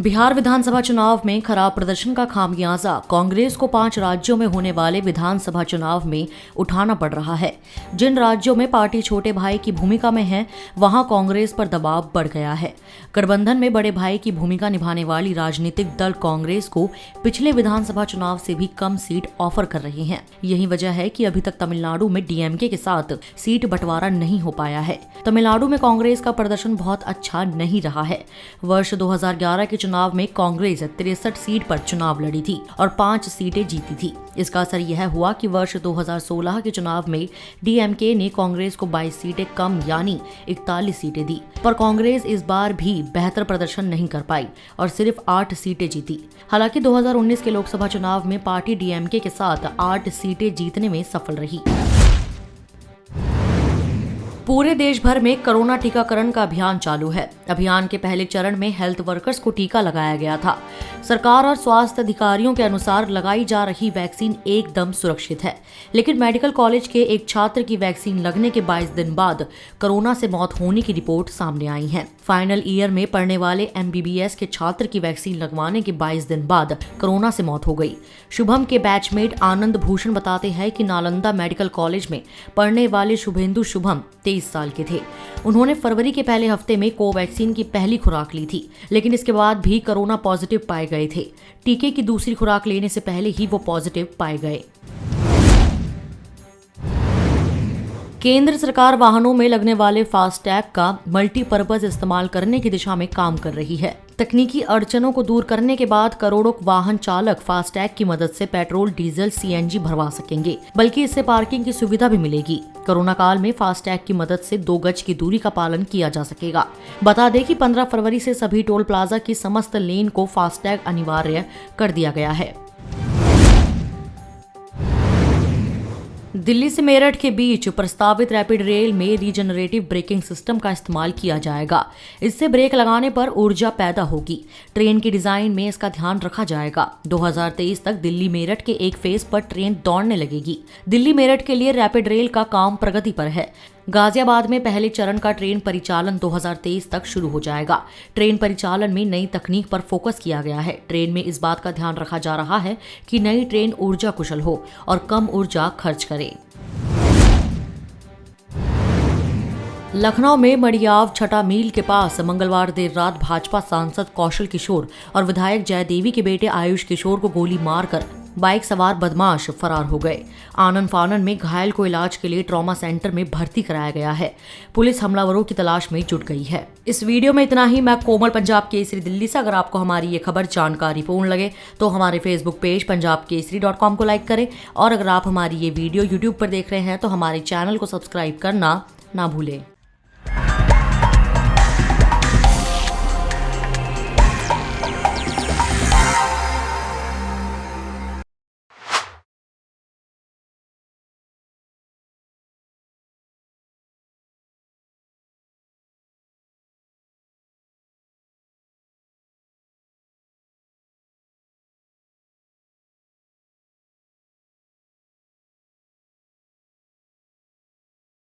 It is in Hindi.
बिहार विधानसभा चुनाव में खराब प्रदर्शन का खामियाजा कांग्रेस को 5 राज्यों में होने वाले विधानसभा चुनाव में उठाना पड़ रहा है। जिन राज्यों में पार्टी छोटे भाई की भूमिका में है, वहां कांग्रेस पर दबाव बढ़ गया है। गठबंधन में बड़े भाई की भूमिका निभाने वाली राजनीतिक दल कांग्रेस को पिछले विधानसभा चुनाव से भी कम सीट ऑफर कर रही हैं। यही वजह है कि अभी तक तमिलनाडु में डीएमके के साथ सीट बंटवारा नहीं हो पाया है। तमिलनाडु में कांग्रेस का प्रदर्शन बहुत अच्छा नहीं रहा है। वर्ष 2011 के चुनाव में कांग्रेस 63 सीट पर चुनाव लड़ी थी और 5 सीटें जीती थी। इसका असर यह हुआ कि वर्ष 2016 के चुनाव में डीएमके ने कांग्रेस को 22 सीटें कम यानी 41 सीटें दी, पर कांग्रेस इस बार भी बेहतर प्रदर्शन नहीं कर पाई और सिर्फ 8 सीटें जीती। हालांकि 2019 के लोकसभा चुनाव में पार्टी डीएमके के साथ 8 सीटें जीतने में सफल रही। पूरे देश भर में कोरोना टीकाकरण का अभियान चालू है। अभियान के पहले चरण में हेल्थ वर्कर्स को टीका लगाया गया था। सरकार और स्वास्थ्य अधिकारियों के अनुसार लगाई जा रही वैक्सीन एकदम सुरक्षित है, लेकिन मेडिकल कॉलेज के एक छात्र की वैक्सीन लगने के 22 दिन बाद कोरोना से मौत होने की रिपोर्ट सामने आई है। फाइनल ईयर में पढ़ने वाले एमबीबीएस के छात्र की वैक्सीन लगवाने के 22 दिन बाद कोरोना से मौत हो गई। शुभम के बैचमेट आनंद भूषण बताते हैं कि नालंदा मेडिकल कॉलेज में पढ़ने वाले शुभेंदु शुभम 23 साल के थे। उन्होंने फरवरी के पहले हफ्ते में कोवैक्सीन की पहली खुराक ली थी, लेकिन इसके बाद भी कोरोना पॉजिटिव पाए गए थे। टीके की दूसरी खुराक लेने से पहले ही वो पॉजिटिव पाए गए। केंद्र सरकार वाहनों में लगने वाले फास्टैग का मल्टीपर्पज इस्तेमाल करने की दिशा में काम कर रही है। तकनीकी अड़चनों को दूर करने के बाद करोड़ों वाहन चालक फास्टैग की मदद से पेट्रोल, डीजल, सीएनजी भरवा सकेंगे, बल्कि इससे पार्किंग की सुविधा भी मिलेगी। कोरोना काल में फास्टैग की मदद से 2 गज की दूरी का पालन किया जा सकेगा। बता दें कि 15 फरवरी से सभी टोल प्लाजा की समस्त लेन को फास्टैग अनिवार्य कर दिया गया है। दिल्ली से मेरठ के बीच प्रस्तावित रैपिड रेल में रीजनरेटिव ब्रेकिंग सिस्टम का इस्तेमाल किया जाएगा। इससे ब्रेक लगाने पर ऊर्जा पैदा होगी। ट्रेन के डिजाइन में इसका ध्यान रखा जाएगा। 2023 तक दिल्ली मेरठ के एक फेज पर ट्रेन दौड़ने लगेगी। दिल्ली मेरठ के लिए रैपिड रेल का काम प्रगति पर है। गाजियाबाद में पहले चरण का ट्रेन परिचालन 2023 तक शुरू हो जाएगा। ट्रेन परिचालन में नई तकनीक पर फोकस किया गया है। ट्रेन में इस बात का ध्यान रखा जा रहा है कि नई ट्रेन ऊर्जा कुशल हो और कम ऊर्जा खर्च करे। लखनऊ में मड़ियाव छठा मील के पास मंगलवार देर रात भाजपा सांसद कौशल किशोर और विधायक जयदेवी के बेटे आयुष किशोर को गोली मारकर बाइक सवार बदमाश फरार हो गए। आनन फानन में घायल को इलाज के लिए ट्रॉमा सेंटर में भर्ती कराया गया है। पुलिस हमलावरों की तलाश में जुट गई है। इस वीडियो में इतना ही। मैं कोमल, पंजाब केसरी दिल्ली से। अगर आपको हमारी ये खबर जानकारी पूर्ण लगे तो हमारे फेसबुक पेज punjabkesari.com को लाइक करें, और अगर आप हमारी ये वीडियो यूट्यूब पर देख रहे हैं तो हमारे चैनल को सब्सक्राइब करना ना भूलें।